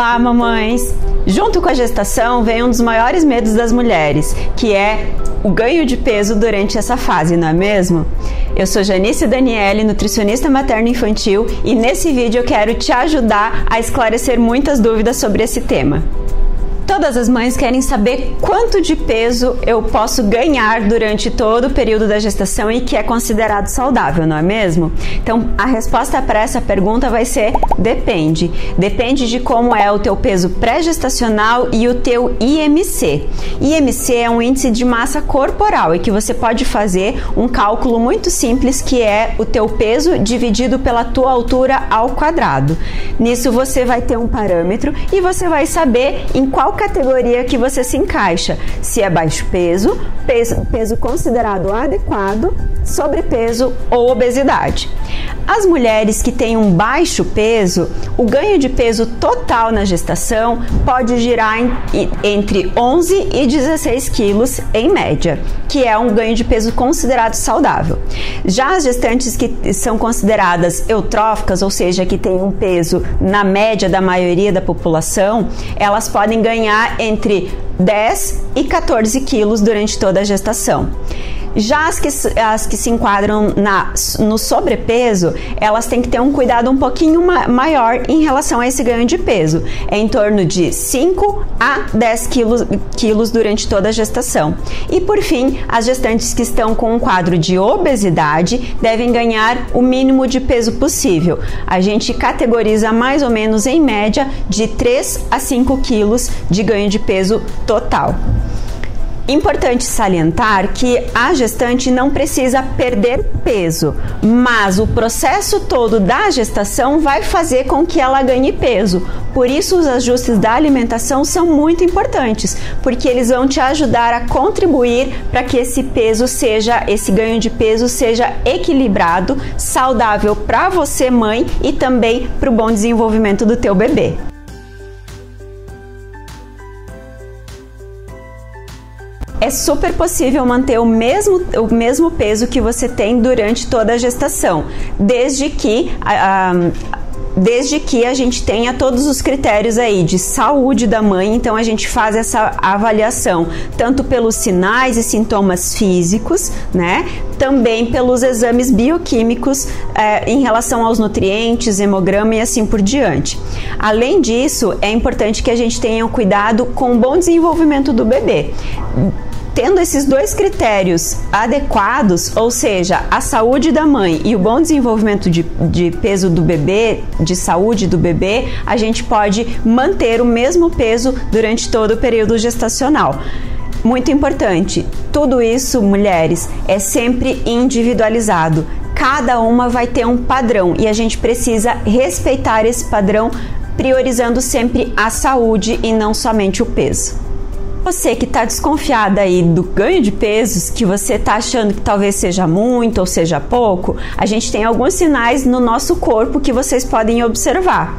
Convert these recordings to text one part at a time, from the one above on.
Olá, mamães! Junto com a gestação vem um dos maiores medos das mulheres, que é o ganho de peso durante essa fase, não é mesmo? Eu sou Janice Daniele, nutricionista materno-infantil, e nesse vídeo eu quero te ajudar a esclarecer muitas dúvidas sobre esse tema. Todas as mães querem saber quanto de peso eu posso ganhar durante todo o período da gestação e que é considerado saudável, não é mesmo? Então, a resposta para essa pergunta vai ser depende. Depende de como é o teu peso pré-gestacional e o teu IMC. IMC é um índice de massa corporal e que você pode fazer um cálculo muito simples, que é o teu peso dividido pela tua altura ao quadrado. Nisso você vai ter um parâmetro e você vai saber em qual categoria que você se encaixa, se é baixo peso, peso considerado adequado, sobrepeso ou obesidade. As mulheres que têm um baixo peso, o ganho de peso total na gestação pode girar entre 11 e 16 quilos em média, que é um ganho de peso considerado saudável. Já as gestantes que são consideradas eutróficas, ou seja, que têm um peso na média da maioria da população, elas podem ganhar entre 10 e 14 quilos durante toda a gestação. Já as que se enquadram no sobrepeso, elas têm que ter um cuidado um pouquinho maior em relação a esse ganho de peso. É em torno de 5 a 10 quilos durante toda a gestação. E por fim, as gestantes que estão com um quadro de obesidade devem ganhar o mínimo de peso possível. A gente categoriza mais ou menos em média de 3 a 5 quilos de ganho de peso total. Importante salientar que a gestante não precisa perder peso, mas o processo todo da gestação vai fazer com que ela ganhe peso. Por isso, os ajustes da alimentação são muito importantes, porque eles vão te ajudar a contribuir para que esse ganho de peso seja equilibrado, saudável para você, mãe, e também para o bom desenvolvimento do teu bebê. É super possível manter o mesmo peso que você tem durante toda a gestação, desde que a gente tenha todos os critérios aí de saúde da mãe. Então a gente faz essa avaliação tanto pelos sinais e sintomas físicos, né? Também pelos exames bioquímicos em relação aos nutrientes, hemograma e assim por diante. Além disso, é importante que a gente tenha um cuidado com o bom desenvolvimento do bebê. Tendo esses dois critérios adequados, ou seja, a saúde da mãe e o bom desenvolvimento de peso do bebê, de saúde do bebê, a gente pode manter o mesmo peso durante todo o período gestacional. Muito importante, tudo isso, mulheres, é sempre individualizado. Cada uma vai ter um padrão e a gente precisa respeitar esse padrão, priorizando sempre a saúde e não somente o peso. Você que está desconfiada aí do ganho de pesos, que você está achando que talvez seja muito ou seja pouco, a gente tem alguns sinais no nosso corpo que vocês podem observar.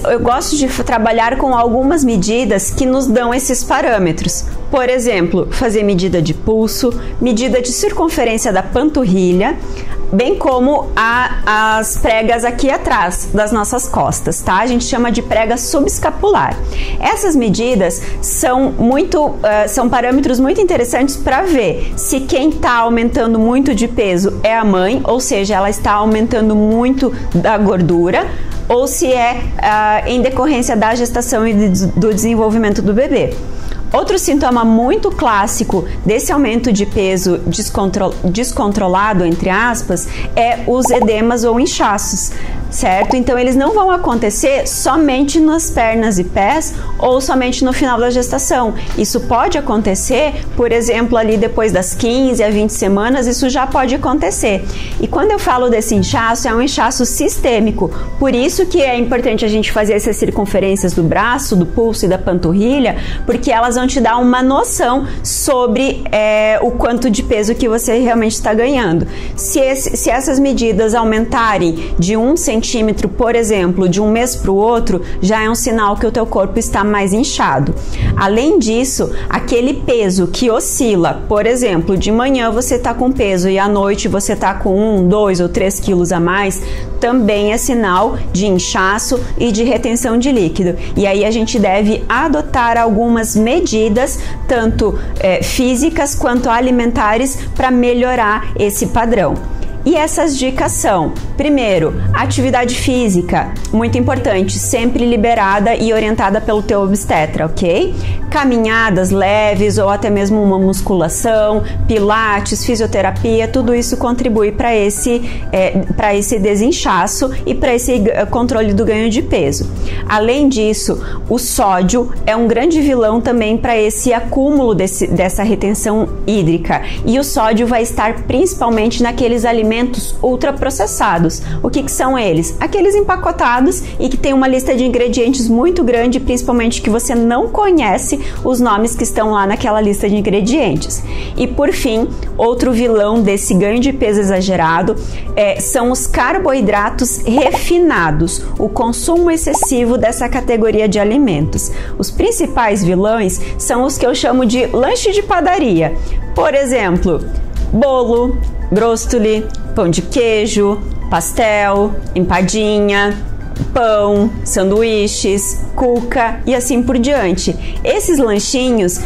Eu gosto de trabalhar com algumas medidas que nos dão esses parâmetros. Por exemplo, fazer medida de pulso, medida de circunferência da panturrilha, bem como as pregas aqui atrás das nossas costas, tá? A gente chama de prega subescapular. Essas medidas são parâmetros muito interessantes para ver se quem está aumentando muito de peso é a mãe, ou seja, ela está aumentando muito da gordura, ou se é em decorrência da gestação e do desenvolvimento do bebê. Outro sintoma muito clássico desse aumento de peso descontrolado, entre aspas, é os edemas ou inchaços, certo? Então, eles não vão acontecer somente nas pernas e pés ou somente no final da gestação. Isso pode acontecer, por exemplo, ali depois das 15 a 20 semanas, isso já pode acontecer. E quando eu falo desse inchaço, é um inchaço sistêmico. Por isso que é importante a gente fazer essas circunferências do braço, do pulso e da panturrilha, porque elas vão te dar uma noção sobre o quanto de peso que você realmente está ganhando. Se essas medidas aumentarem de 1 centímetro centímetro, por exemplo, de um mês para o outro, já é um sinal que o teu corpo está mais inchado. Além disso, aquele peso que oscila, por exemplo, de manhã você está com peso e à noite você está com 1, 2 ou 3 quilos a mais, também é sinal de inchaço e de retenção de líquido. E aí a gente deve adotar algumas medidas, tanto físicas quanto alimentares, para melhorar esse padrão. E essas dicas são: primeiro, atividade física, muito importante, sempre liberada e orientada pelo teu obstetra, ok? Caminhadas leves ou até mesmo uma musculação, pilates, fisioterapia, tudo isso contribui para esse desinchaço e para esse controle do ganho de peso. Além disso, o sódio é um grande vilão também para esse acúmulo dessa retenção hídrica. E o sódio vai estar principalmente naqueles alimentos ultraprocessados. O que são eles? Aqueles empacotados e que tem uma lista de ingredientes muito grande, principalmente que você não conhece os nomes que estão lá naquela lista de ingredientes. E por fim, outro vilão desse ganho de peso exagerado são os carboidratos refinados, o consumo excessivo dessa categoria de alimentos. Os principais vilões são os que eu chamo de lanche de padaria. Por exemplo, bolo, brostoli, pão de queijo, pastel, empadinha, pão, sanduíches, cuca e assim por diante. Esses lanchinhos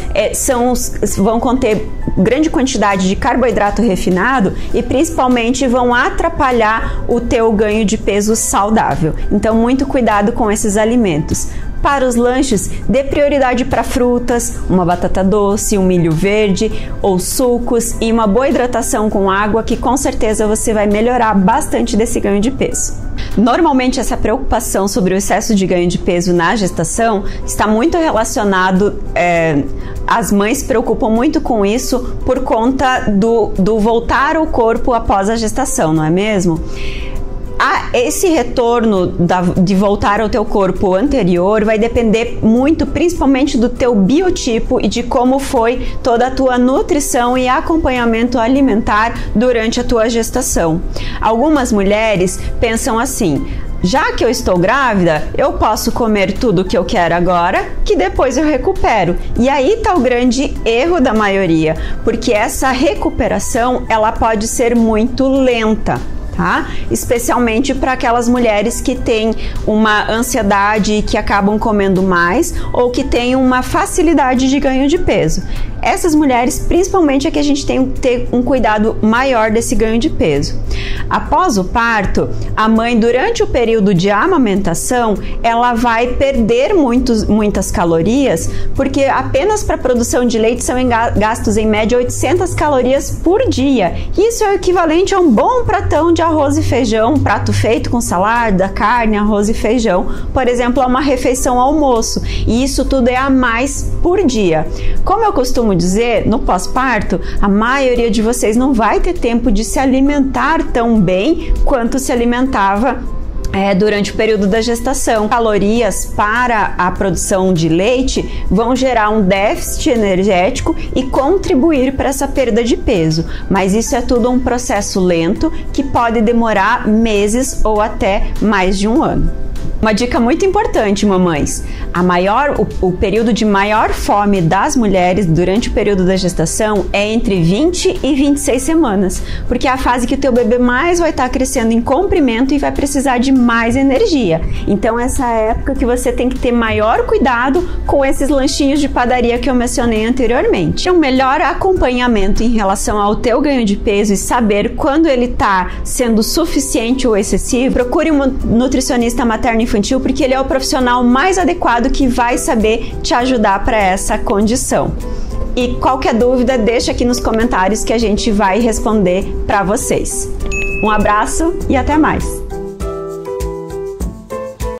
vão conter grande quantidade de carboidrato refinado e principalmente vão atrapalhar o teu ganho de peso saudável. Então, muito cuidado com esses alimentos. Para os lanches, dê prioridade para frutas, uma batata doce, um milho verde ou sucos e uma boa hidratação com água, que com certeza você vai melhorar bastante desse ganho de peso. Normalmente, essa preocupação sobre o excesso de ganho de peso na gestação está muito relacionado, as mães se preocupam muito com isso por conta do voltar ao corpo após a gestação, não é mesmo? Esse retorno de voltar ao teu corpo anterior vai depender muito, principalmente do teu biotipo e de como foi toda a tua nutrição e acompanhamento alimentar durante a tua gestação. Algumas mulheres pensam assim: já que eu estou grávida, eu posso comer tudo o que eu quero agora, que depois eu recupero. E aí está o grande erro da maioria, porque essa recuperação ela pode ser muito lenta. Tá? Especialmente para aquelas mulheres que têm uma ansiedade e que acabam comendo mais ou que têm uma facilidade de ganho de peso. Essas mulheres, principalmente, é que a gente tem que ter um cuidado maior desse ganho de peso. Após o parto, a mãe, durante o período de amamentação, ela vai perder muitas calorias, porque apenas para a produção de leite são gastos em média 800 calorias por dia. Isso é o equivalente a um bom pratão de arroz e feijão, um prato feito com salada, carne, arroz e feijão, por exemplo, a uma refeição almoço. E isso tudo é a mais por dia. Como eu costumo dizer, no pós-parto, a maioria de vocês não vai ter tempo de se alimentar tão bem quanto se alimentava durante o período da gestação. Calorias para a produção de leite vão gerar um déficit energético e contribuir para essa perda de peso, mas isso é tudo um processo lento que pode demorar meses ou até mais de um ano. Uma dica muito importante, mamães: o período de maior fome das mulheres durante o período da gestação é entre 20 e 26 semanas, porque é a fase que o teu bebê mais vai estar crescendo em comprimento e vai precisar de mais energia. Então, essa é a época que você tem que ter maior cuidado com esses lanchinhos de padaria que eu mencionei anteriormente. Um melhor acompanhamento em relação ao teu ganho de peso e saber quando ele está sendo suficiente ou excessivo, procure um nutricionista materno-infantil, porque ele é o profissional mais adequado que vai saber te ajudar para essa condição. E qualquer dúvida, deixa aqui nos comentários que a gente vai responder para vocês. Um abraço e até mais!